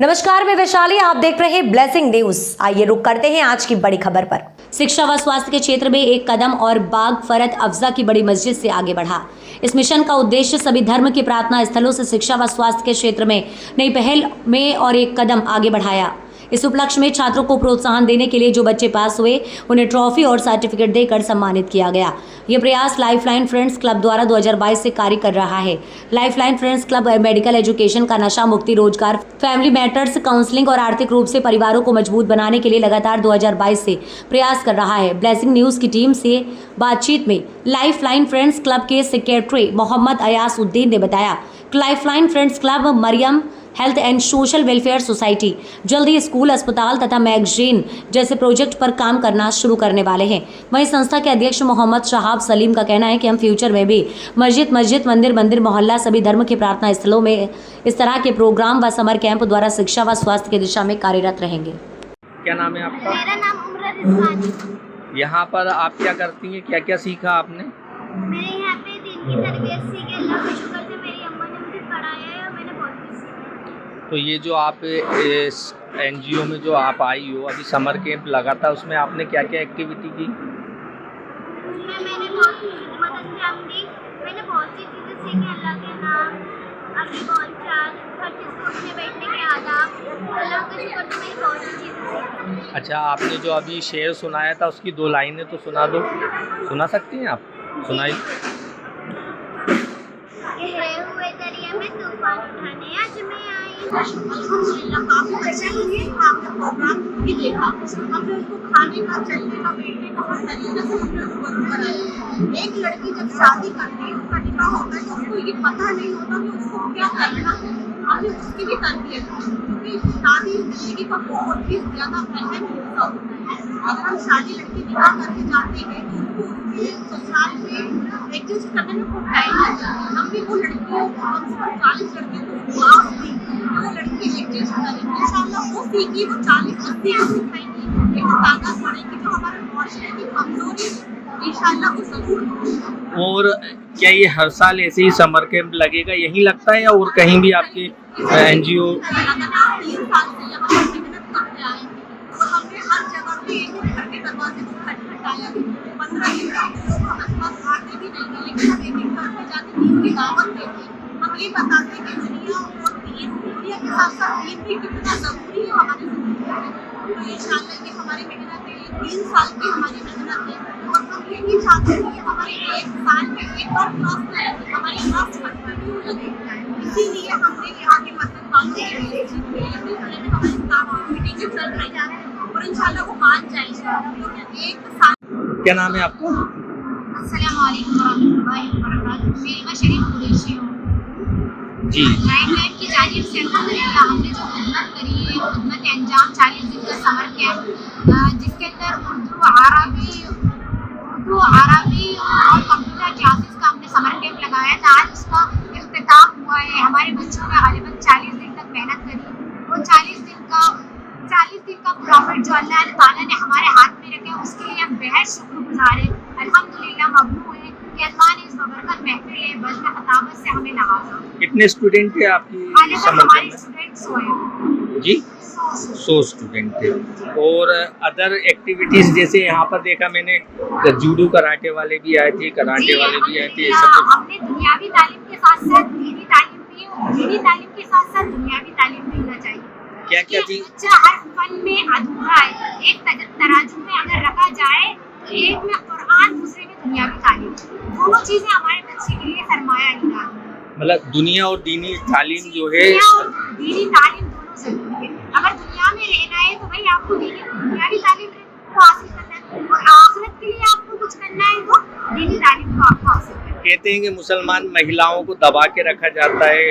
नमस्कार, मैं वैशाली, आप देख रहे हैं ब्लेसिंग न्यूज। आइए रुक करते हैं आज की बड़ी खबर पर। शिक्षा व स्वास्थ्य के क्षेत्र में एक कदम और बाग फरत अफजा की बड़ी मस्जिद से आगे बढ़ा। इस मिशन का उद्देश्य सभी धर्म के प्रार्थना स्थलों से शिक्षा व स्वास्थ्य के क्षेत्र में नई पहल में और एक कदम आगे बढ़ाया। इस उपलक्ष्य में छात्रों को प्रोत्साहन देने के लिए जो बच्चे पास हुए उन्हें ट्रॉफी और सर्टिफिकेट देकर सम्मानित किया गया। ये प्रयास लाइफलाइन फ्रेंड्स क्लब द्वारा 2022 से कार्य कर रहा है। Lifeline friends club medical education का नशा मुक्ति, रोजगार, फैमिली मैटर्स, काउंसलिंग और आर्थिक रूप से परिवारों को मजबूत बनाने के लिए लगातार 2022 से प्रयास कर रहा है। ब्लेसिंग न्यूज की टीम से बातचीत में लाइफलाइन फ्रेंड्स क्लब के सेक्रेटरी मोहम्मद अयास उद्दीन ने बताया कि lifeline friends club Mariam health and social welfare society जल्दी स्कूल, अस्पताल तथा मैगजीन जैसे प्रोजेक्ट पर काम करना शुरू करने वाले हैं। वहीं संस्था के अध्यक्ष मोहम्मद शहाब सलीम का कहना है कि हम फ्यूचर में भी मस्जिद, मंदिर, मोहल्ला, सभी धर्म के प्रार्थना स्थलों में इस तरह के प्रोग्राम व समर कैंप द्वारा शिक्षा व स्वास्थ्य की दिशा में कार्यरत रहेंगे। क्या नाम है आपका? मेरा नाम उमरा रिजवानी। यहाँ पर आप क्या करती हैं, क्या क्या सीखा आपने? मैंने यहाँ पे दिन की तरबियत सीखी। अल्लाह का शुक्र से मेरी अम्मा ने मुझे पढ़ाया है और मैंने बहुत कुछ सीखा। तो ये जो आप इस एनजीओ में जो आप आई हो, अभी समर कैंप लगा था, उसमें आपने क्या क्या एक्टिविटी की? उसमें मैंने बहुत खिदमत अंजाम दी। मैंने बहुत सी चीज़ें सीखी। अल्लाह के नाम, अभी बोलचाल, हर चीज़ उठने बैठने के आदाब। अल्लाह का शुक्र से मैंने बहुत सी चीज़ें सीखी। अच्छा, आपने जो अभी शेर सुनाया था उसकी 2 लाइनें तो सुना दो। सुना सकती हैं आप? सुनाई। गहरे हुए दरिया में तूफान उठाने आज मैं आई। अल्हम्दुलिल्लाह काफी अच्छा है। आपने प्रोग्राम भी देखा, हमने उसको खाने का, चलने का, बैठने का हर तरीके से हमने उसको बनाया। एक लड़की जब शादी करती है, उसका निकाह होता है, तो उसको ये पता नहीं होता कि उसको क्या करना है। हमने उसकी भी तरबियत की, क्योंकि शादी जिंदगी का बहुत ही ज़्यादा अहम हिस्सा होता है। अगर हम शादी लड़की निकाह करके जाते हैं तो उसको उसके ससुराल में एडजस्ट करने में बहुत टाइम लगता है। हमने वो लड़कियों को, कम से कम 40 लड़कियों को माफ दी कि वो लड़की एडजस्ट करें। इंशाल्लाह वो सीखी, वो 40-80 को सिखाएंगी। एक ताकत बढ़ेगी जो हमारे मुआशरे की कमजोरी है, इंशाल्लाह वो जरूर होगी। और क्या ये हर साल ऐसे ही समर कैंप लगेगा, यहीं लगता है या और कहीं भी आपके एनजीओ? 3 साल से यहाँ पर मेहनत करते आए हैं और हमने हर जगह पे घर के दरवाजे को खटखटाया। 15 दिन लोग आसपास आते भी नहीं है, लेकिन हम एक घर पे जाके दीन की दावत देते हैं। हम ये बताते हैं कि दुनिया के साथ साथ दीन भी कितना ज़रूरी है हमारी ज़िंदगी में। तो इंशाल्लाह कि हमारी मेहनत है, 3 साल की हमारी मेहनत है और हम यही चाहते हैं कि हमारे 1 साल में एक बार क्लास लगे, हमारी क्लास कंटिन्यू लगे। इसीलिए हमने यहाँ के मस्जिद वालों के सिलसिले में हमारी तमाम मीटिंगें चल रही हैं और इंशाल्लाह वो मान जाएंगे। क्योंकि 1 साल। क्या नाम है आपका? अस्सलाम वालेकुम रहमतुल्लाहि व बरकातहू। मैं शरीफ कुरैशी हूँ जी। लाइफलाइन की जानिब से अल्हम्दुलिल्लाह हमने जो खिदमत करी है, खिदमत अंजाम 40 दिन का समर कैंप, जिसके अंदर उर्दू, अरबी और कंप्यूटर क्लासेस का हमने समर कैंप लगाया था। आज उसका इख्तिताम हुआ है। हमारे बच्चों ने गालिबन 40 दिन तक मेहनत करी और 40 दिन का प्रॉफिट जो अल्लाह ताला ने हमारे हाथ में रखे, उसके लिए हम बेहद शुक्रगुजार हैं। अल्हम्दुलिल्लाह ममनून है कि अल्लाह ने इस बबरकत महफिल है बज़्म खताबत से हमें नवाजा। कितने स्टूडेंट थे आपकी समर हमारे कैंप में? स्टूडेंट्स हुए जी, 100 स्टूडेंट थे। और अदर एक्टिविटीज़ जैसे यहाँ पर देखा मैंने, जूडो कराटे वाले भी आए थे, कराटे वाले भी आए थे, सब कुछ। हमने दुनियावी तालीम के साथ साथ दीनी तालीम भी, दीनी तालीम के साथ साथ दुनियावी तालीम भी होना चाहिए। क्या क्या चीज़? बच्चा हर फन में अधूरा है। एक तराजू में अगर रखा जाए तो एक में कुरान, दूसरे में दुनियावी तालीम, दोनों चीज़ें हमारे बच्चे के लिए सरमाया इनाम है। मतलब दुनिया और दीनी तालीम जो है, दुनिया और दीनी तालीम दोनों जरूरी है। अगर दुनिया में रहना है तो भाई आपको दुनियावी तालीम को हासिल करना है और आखिरत के लिए आपको कुछ करना है तो दीनी तालीम को आपको हासिल करना है। कहते हैं कि मुसलमान महिलाओं को दबा के रखा जाता है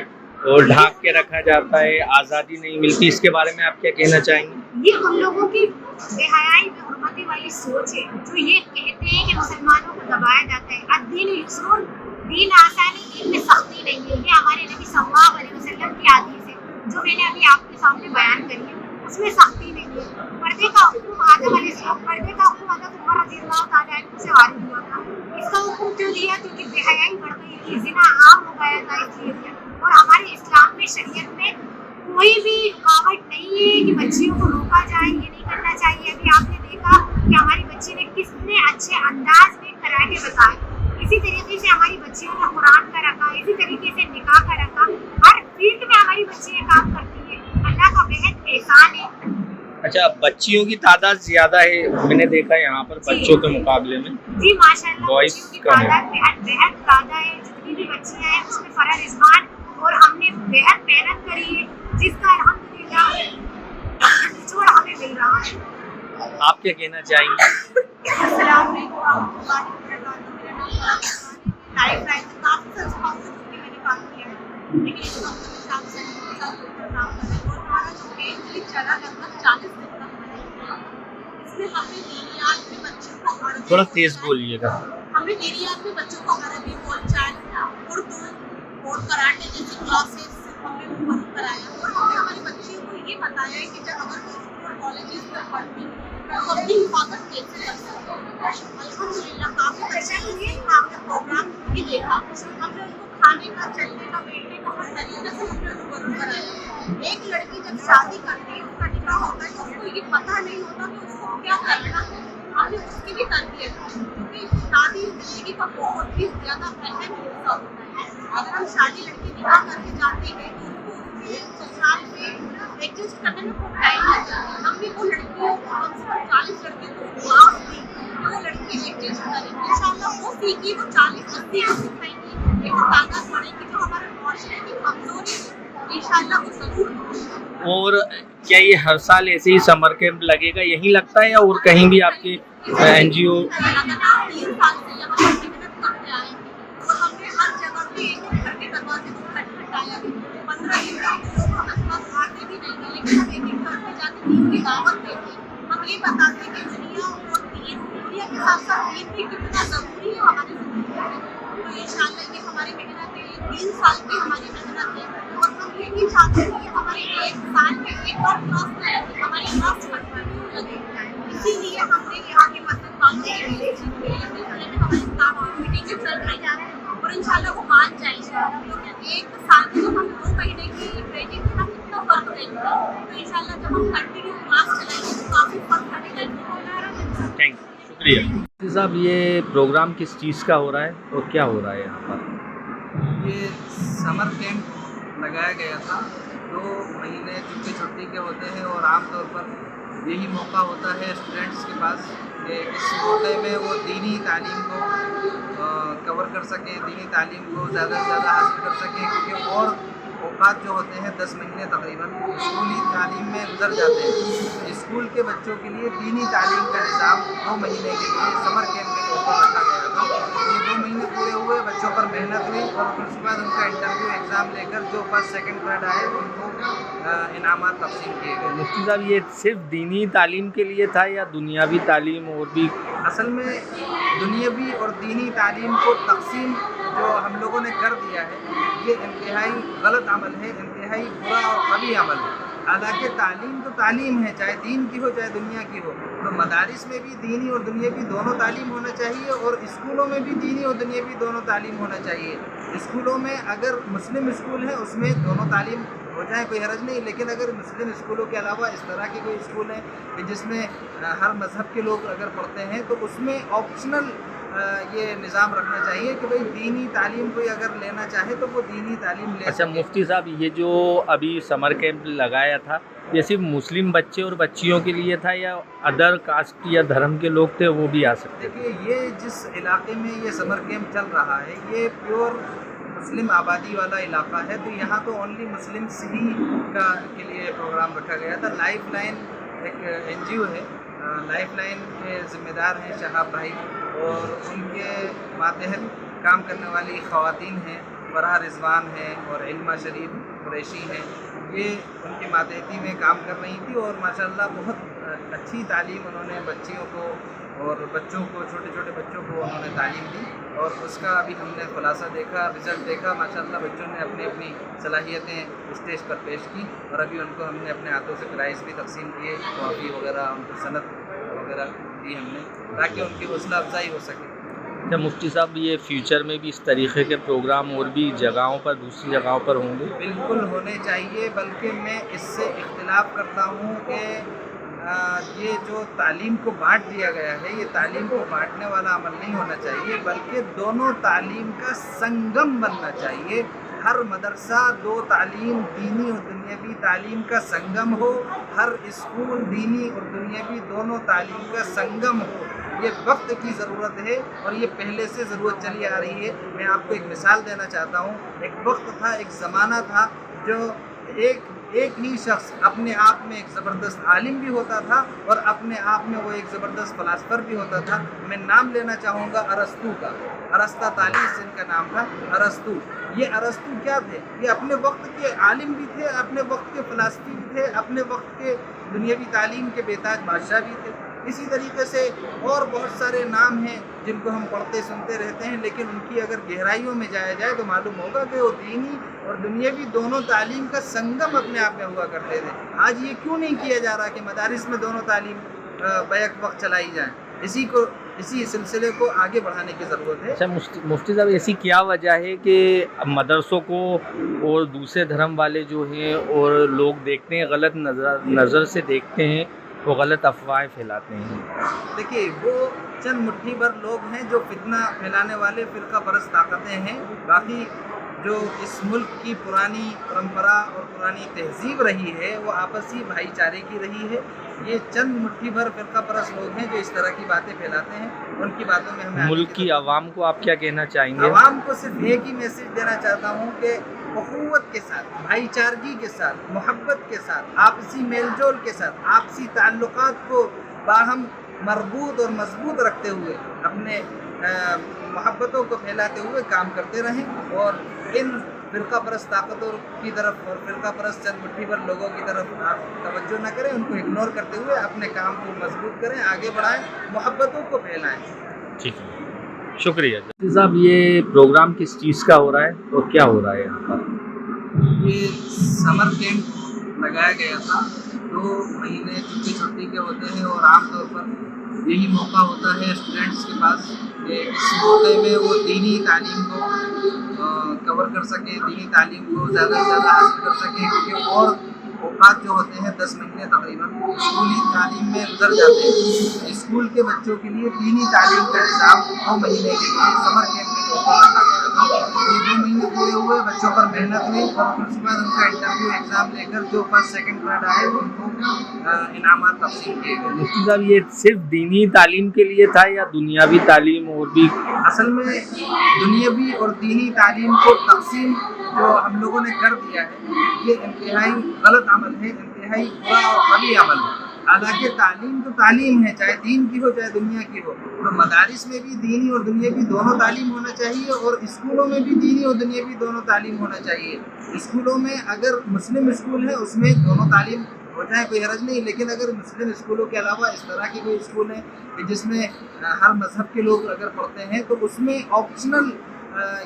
और ढाक के रखा जाता है, आज़ादी नहीं मिलती। इसके बारे में आप क्या कहना चाहेंगे? ये उन लोगों की बेहयाई, बेहुरमती वाली सोच है जो ये कहते हैं कि मुसलमानों को दबाया जाता है। अद्दीन युस्रुन, दीन आसान है, दीन में सख्ती नहीं है। ये हमारे नबी सल्लल्लाहु अलैहि वसल्लम की हदीस है जो मैंने अभी आपके सामने बयान करी है, उसमें सख्ती नहीं है। पर्दे का हुक्म आदम अलैहिस्सलाम, पर्दे का हुक्म हज़रत उमर रज़ियल्लाहु ताला अन्हु से वारिद हुआ था। इसका हुक्म क्यों दिया? क्योंकि बेहयाई बढ़ गई थी, ज़िना आम हो गया था, इसलिए दिया। और हमारे इस्लाम में, शरीयत में कोई भी रुकावट नहीं है कि बच्चियों को रोका जाए, ये नहीं करना चाहिए। अभी आपने देखा कि हमारी बच्ची ने कितने अच्छे अंदाज में कराटे बताए, इसी तरीके से हमारी बच्चियों ने कुरान का रखा, इसी तरीके से निकाह का रखा। हर फील्ड में हमारी बच्चियाँ काम करती है, अल्लाह का बेहद एहसान है। अच्छा, बच्चियों की तादाद ज्यादा है मैंने देखा यहाँ पर बच्चों के मुकाबले में। जी माशाल्लाह, Boys बच्चियों की कम है। तादाद बेहद ज़्यादा है। जितनी भी बच्चियाँ हैं उसमें फरा रिजवान और हमने बेहद मेहनत करी है, जिसका अल्हम्दुलिल्लाह निचोड़ हमें मिल रहा है। आप क्या कहना चाहेंगे? अस्सलाम वालेकुम रहमतुल्लाहि व बरकातहू। मेरा नाम फराह है। लाइफ में काफ़ी संस्थाओं से जुड़ के मैंने काम किया है, लेकिन इस वक्त मैं शाम से काम कर रही हूँ और हमारा जो पेज चला लगभग 40 दिन तक है। इसमें हमने दीनियात में बच्चों को अरबी, थोड़ा तेज बोलिएगा। हमने दीनियात में बच्चों को अरबी, बोलचाल, उर्दू और कराटे जैसी क्लासेस हमने उनको कराया और हमने हमारी बच्चियों को ये बताया है कि जब अगर वो स्कूल कॉलेजेस में पढ़ती तो अपनी हिफाजत कैसे कर सकते हैं। अल्हम्दुलिल्लाह काफ़ी अच्छा हुई। हमने प्रोग्राम भी देखा, हमने उनको खाने का, चलने का, बैठने का हर तरीके से हमने उनको कराया। एक लड़की जब शादी करती है, उसका निकाह होता है तो उसको ये पता नहीं होता कि उसको क्या करना है। हमने उसकी भी तरबियत की, क्योंकि शादी ज़िंदगी का बहुत ही ज़्यादा अहम हिस्सा होता है। अगर हम शादी लड़की निकाह करके जाते हैं तो उसको उसके ससुराल में एडजस्ट करने में बहुत टाइम लग जाता है। हमने वो लड़कियों को, कम से कम 40 लड़कियों को माफ दी कि वो लड़की एडजस्ट करें। इंशाल्लाह वो सीखी, वो 40-80 को सिखाएंगी, एक ताकत बढ़ेगी जो हमारे माशरे की कमजोरी है, इंशाल्लाह वो जरूर होगी। और क्या ये हर साल ऐसे ही समर कैंप लगेगा, यहीं लगता है या और कहीं भी आपके NGO? लगातार 3 साल से यहाँ पर मेहनत करते आए हैं और हमने हर जगह पे घर के दरवाजे को खटखटाया है। 15 दिन तक लोग हमारे पास आते भी नहीं है, लेकिन हम एक घर पे जाके दीन की दावत देते हैं। हम ये बताते हैं कि दुनिया के साथ साथ दीन भी कितना ज़रूरी है हमारे ज़िंदगी में। तो इंशाल्लाह ये हमारी मेहनत है, ये 3 साल की हमारी मेहनत है और हम ये भी चाहते हैं कि हमारे 1 साल में एक और क्लास में लगे, हमारी क्लास कंटिन्यू लगे। इसीलिए हमने यहाँ के मस्जिद बांधने के सिलसिले में हमारी तमाम मीटिंगें चल रही हैं और इंशाल्लाह वो मान जाएंगे। क्योंकि 1 साल में जब हम 2 महीने की ट्रेनिंग में हम कितना फ़र्क देंगे, तो इंशाल्लाह जब हम कंटिन्यू क्लास चलाएंगे तो काफ़ी फ़र्क पड़ेगा। थैंक यू, शुक्रिया। साहब, ये प्रोग्राम किस चीज़ का हो रहा है और क्या हो रहा है यहाँ पर? ये समर कैंप लगाया गया था। 2 महीने छुट्टी के होते हैं और आमतौर पर यही मौका होता है स्टूडेंट्स के पास कि इस मौके में वो दीनी तालीम को कवर कर सकें, दीनी तालीम को ज़्यादा से ज़्यादा हासिल कर सकें, क्योंकि और औकात जो होते हैं 10 महीने तकरीबन स्कूली तालीम में गुजर जाते हैं। स्कूल के बच्चों के लिए दीनी तालीम का निज़ाम 2 महीने के लिए समर कैंप के तौर पर रखा गया था। ये 2 महीने पूरे हुए, बच्चों पर मेहनत हुई और फिर उसके बाद उनका इंटरव्यू एग्ज़ाम लेकर जो फर्स्ट सेकंड थर्ड आए उनको इनामात तकसीम किए गए। मुफ्ती साहब, ये सिर्फ दीनी तालीम के लिए था या दुनियावी तालीम और भी? असल में दुनियावी और दीनी तालीम को तकसीम जो हम लोगों ने कर दिया है, ये इंतहाई गलत अमल है, इंतहाई बुरा और कभी अमल है। हालांकि तालीम तो तालीम है, चाहे दीन की हो चाहे दुनिया की हो। तो मदारिस में भी दीनी और दुनियावी दोनों तालीम होना चाहिए और स्कूलों में भी दीनी और दुनियावी दोनों तालीम होना चाहिए। स्कूलों में अगर मुस्लिम स्कूल है उसमें दोनों तालीम हो जाए कोई हरज नहीं, लेकिन अगर मुस्लिम स्कूलों के अलावा इस तरह के कोई स्कूल हैं कि जिसमें हर मज़हब के लोग अगर पढ़ते हैं तो उसमें ऑप्शनल ये निज़ाम रखना चाहिए कि भाई दीनी तालीम कोई अगर लेना चाहे तो वो दीनी तालीम ले। अच्छा मुफ्ती साहब, ये जो अभी समर कैंप लगाया था, ये सिर्फ मुस्लिम बच्चे और बच्चियों के लिए था या अदर कास्ट या धर्म के लोग थे वो भी आ सकते? देखिए, ये जिस इलाके में ये समर कैंप चल रहा है ये प्योर मुस्लिम आबादी वाला इलाका है, तो यहाँ तो ओनली मुस्लिम्स ही के लिए प्रोग्राम रखा गया था। लाइफ लाइन एक NGO है, लाइफ लाइन के ज़िम्मेदार हैं शहाब भाई और उनके मातहत काम करने वाली ख़वातीन हैं, फराह रिजवान हैं और इल्मा शरीफ कुरैशी हैं। ये उनकी मातहती में काम कर रही थी और माशाल्लाह बहुत अच्छी तालीम उन्होंने बच्चियों को और बच्चों को, छोटे छोटे बच्चों को उन्होंने तालीम दी और उसका अभी हमने खुलासा देखा, रिज़ल्ट देखा। माशाल्लाह बच्चों ने अपनी अपनी सलाहियतें स्टेज पर पेश की और अभी उनको हमने अपने हाथों से प्राइज़ भी तकसीम किए, ट्रॉफी वगैरह, उनको सनद वगैरह दी हमने ताकि उनकी हौसला अफजाई हो सके। अच्छा मुफ्ती साहब, ये फ्यूचर में भी इस तरीके के प्रोग्राम और भी जगहों पर, दूसरी जगहों पर होंगे? बिल्कुल होने चाहिए, बल्कि मैं इससे इख्तिलाफ करता हूँ कि ये जो तालीम को बांट दिया गया है, ये तालीम को बांटने वाला अमल नहीं होना चाहिए, बल्कि दोनों तालीम का संगम बनना चाहिए। हर मदरसा दो तालीम, दीनी और दुनियावी तालीम का संगम हो, हर स्कूल दीनी और दुनियावी दोनों तालीम का संगम हो। ये वक्त की ज़रूरत है और ये पहले से ज़रूरत चली आ रही है। मैं आपको एक मिसाल देना चाहता हूँ। एक वक्त था, एक ज़माना था जो एक ही शख्स अपने आप में एक ज़बरदस्त आलिम भी होता था और अपने आप में वो एक ज़बरदस्त फ़िलासफ़र भी होता था। मैं नाम लेना चाहूँगा अरस्तू का। अरस्ता तालीस इनका नाम था, अरस्तू। ये अरस्तू क्या थे? ये अपने वक्त के आलिम भी थे, अपने वक्त के फ़िलासफ़ी भी थे, अपने वक्त के दुनियावी तालीम के बेताज बादशाह भी थे। इसी तरीके से और बहुत सारे नाम हैं जिनको हम पढ़ते सुनते रहते हैं, लेकिन उनकी अगर गहराइयों में जाया जाए तो मालूम होगा कि वो दीनी और दुनियावी दोनों तालीम का संगम अपने आप में हुआ करते थे। आज ये क्यों नहीं किया जा रहा कि मदारिस में दोनों तालीम बैक वक्त चलाई जाए? इसी सिलसिले को आगे बढ़ाने की ज़रूरत है। अच्छा मुफ्ती साहब, ऐसी क्या वजह है कि मदरसों को और दूसरे धर्म वाले जो हैं और लोग देखते हैं, गलत नज़र से देखते हैं, वो गलत अफवाहें फैलाते हैं? देखिए, वो चंद मुट्ठी भर लोग हैं जो फितना फैलाने वाले फ़िरका परस्त ताकतें हैं। बाकी जो इस मुल्क की पुरानी परंपरा और पुरानी तहजीब रही है वो आपसी भाईचारे की रही है। ये चंद मुट्ठी भर फ़िरका परस्त लोग हैं जो इस तरह की बातें फैलाते हैं। उनकी बातों में हमें मुल्क की आवाम को आप क्या कहना चाहेंगे? आवाम को सिर्फ एक ही मैसेज देना चाहता हूँ कि अखुव्वत के साथ, भाईचारगी के साथ, मोहब्बत के साथ, आपसी मेलजोल के साथ, आपसी ताल्लुकात को बाहम मरबूत और मजबूत रखते हुए अपने मोहब्बतों को फैलाते हुए काम करते रहें और इन फ़िरका परस्त ताकतों की तरफ और फ़िरका परस्त चंद मुट्ठी भर लोगों की तरफ आप तवज्जो न करें, उनको इग्नोर करते हुए अपने काम को मजबूत करें, आगे बढ़ाएं, मोहब्बतों को फैलाएं। ठीक है, शुक्रिया साहब। ये प्रोग्राम किस चीज़ का हो रहा है और क्या हो रहा है यहाँ पर? ये समर कैंप लगाया गया था। 2 महीने छुट्टी के होते हैं और आमतौर पर यही मौका होता है स्टूडेंट्स के पास कि इस मौके में वो दीनी तालीम को कवर कर सकें, दीनी तालीम को ज़्यादा से ज़्यादा हासिल कर सकें, क्योंकि और औकात जो होते हैं 10 महीने तकरीबन स्कूली तालीम में गुजर जाते हैं। स्कूल के बच्चों के लिए दीनी तालीम का निज़ाम 2 महीने के लिए समर कैंप में मौका रखा गया था। ये 2 महीने पूरे हुए, बच्चों पर मेहनत हुई और उसके बाद उनका इंटरव्यू एग्ज़ाम लेकर जो फर्स्ट सेकंड थर्ड आए उनको इनामात तक़सीम किए गए। मुफ्ती साहब, ये सिर्फ दीनी तालीम के लिए था या दुनियावी तालीम और भी? असल में दुनियावी और दीनी तालीम को तक़सीम जो हम लोगों ने कर दिया है, ये इंतहाई गलत अमल है, इंतहाई बुरा और कभी अमल है। हालांकि तालीम तो तालीम है, चाहे दीन की हो चाहे दुनिया की हो। तो मदारिस में भी दीनी और दुनियावी दोनों तालीम होना चाहिए और स्कूलों में भी दीनी और दुनियावी दोनों तालीम होना चाहिए। स्कूलों में अगर मुस्लिम स्कूल है उसमें दोनों तालीम हो जाए, कोई हरज नहीं, लेकिन अगर मुस्लिम स्कूलों के अलावा इस तरह के कोई स्कूल है जिसमें हर मज़हब के लोग अगर पढ़ते हैं तो उसमें ऑप्शनल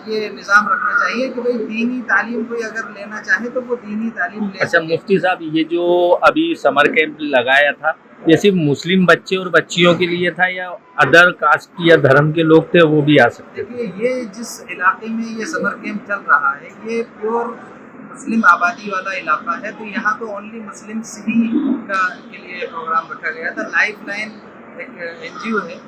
ये निज़ाम रखना चाहिए कि भाई दीनी तालीम कोई अगर लेना चाहे तो वो दीनी तालीम ले। अच्छा मुफ्ती साहब, ये जो अभी समर कैंप लगाया था, ये सिर्फ मुस्लिम बच्चे और बच्चियों के लिए था या अदर कास्ट या धर्म के लोग थे वो भी आ सकते? देखिए, ये जिस इलाके में ये समर कैंप चल रहा है ये प्योर मुस्लिम आबादी वाला इलाका है, तो यहाँ तो ओनली मुस्लिम्स ही के लिए प्रोग्राम रखा गया था। लाइफ लाइन एक NGO है,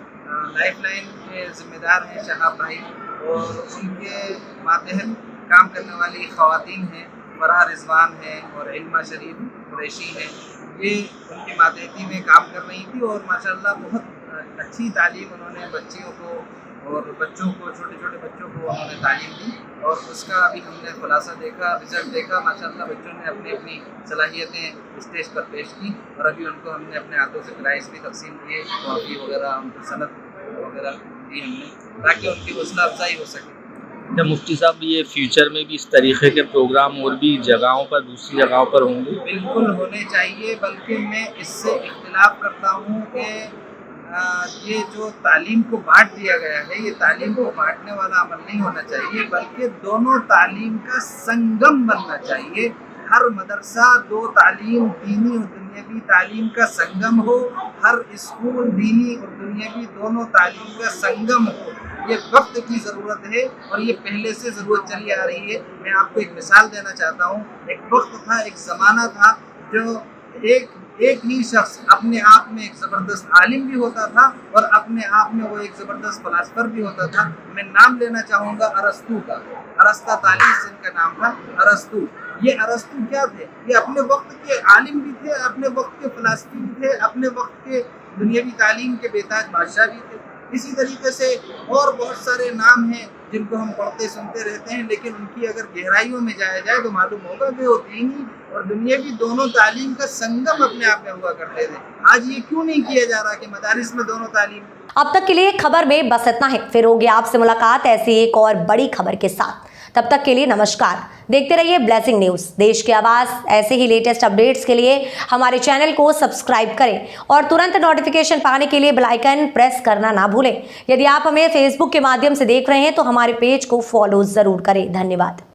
लाइफ लाइन के ज़िम्मेदार हैं शहाब भाई और उनके मातहत काम करने वाली ख़वातीन हैं, फराह रिजवान हैं और इल्मा शरीफ कुरैशी हैं। ये उनकी मातहती में काम कर रही थी और माशाल्लाह बहुत अच्छी तालीम उन्होंने बच्चियों को और बच्चों को, छोटे छोटे बच्चों को उन्होंने तालीम दी और उसका अभी हमने खुलासा देखा, रिज़ल्ट देखा। माशाल्लाह बच्चों ने अपनी अपनी सलाहियतें स्टेज पर पेश की और अभी उनको हमने अपने हाथों से प्राइज़ भी तकसीम किए, ट्रॉफी वगैरह, उनको सनद वगैरह दी हमने ताकि उनकी हौसला अफजाई हो सके। क्या मुफ्ती साहब, ये फ्यूचर में भी इस तरीके के प्रोग्राम और भी जगहों पर, दूसरी जगहों पर होंगे? बिल्कुल होने चाहिए, बल्कि मैं इससे इख्तिलाफ करता हूँ कि ये जो तालीम को बांट दिया गया है, ये तालीम को बांटने वाला अमल नहीं होना चाहिए, बल्कि दोनों तालीम का संगम बनना चाहिए। हर मदरसा दो तालीम दीनी और दुनियावी तालीम का संगम हो, हर स्कूल दीनी और दुनियावी दोनों तालीम का संगम हो। ये वक्त की ज़रूरत है और ये पहले से ज़रूरत चली आ रही है। मैं आपको एक मिसाल देना चाहता हूँ। एक वक्त था, एक ज़माना था जो एक ही शख्स अपने आप में एक ज़बरदस्त आलिम भी होता था और अपने आप में वो एक ज़बरदस्त फ़िलासफ़र भी होता था। मैं नाम लेना चाहूँगा अरस्तू का। अरस्ता तालीस इनका नाम था, अरस्तू। ये अरस्तू क्या थे? ये अपने वक्त के आलिम भी थे, अपने वक्त के फ़िलासफ़ी भी थे, अपने वक्त के दुनियावी तालीम के बेताज बादशाह भी थे। इसी तरीके से और बहुत सारे नाम हैं जिनको हम पढ़ते सुनते रहते हैं, लेकिन उनकी अगर गहराइयों में जाया जाए तो मालूम होगा कि वो दीनी और दुनियावी दोनों तालीम का संगम अपने आप में हुआ करते थे। आज ये क्यों नहीं किया जा रहा कि मदारिस में दोनों तालीम? अब तक के लिए खबर में बस इतना है। फिर होगी आपसे मुलाकात ऐसी एक और बड़ी खबर के साथ। तब तक के लिए नमस्कार। देखते रहिए ब्लेसिंग न्यूज़, देश की आवाज़। ऐसे ही लेटेस्ट अपडेट्स के लिए हमारे चैनल को सब्सक्राइब करें और तुरंत नोटिफिकेशन पाने के लिए बेल आइकन प्रेस करना ना भूलें। यदि आप हमें फेसबुक के माध्यम से देख रहे हैं तो हमारे पेज को फॉलो ज़रूर करें। धन्यवाद।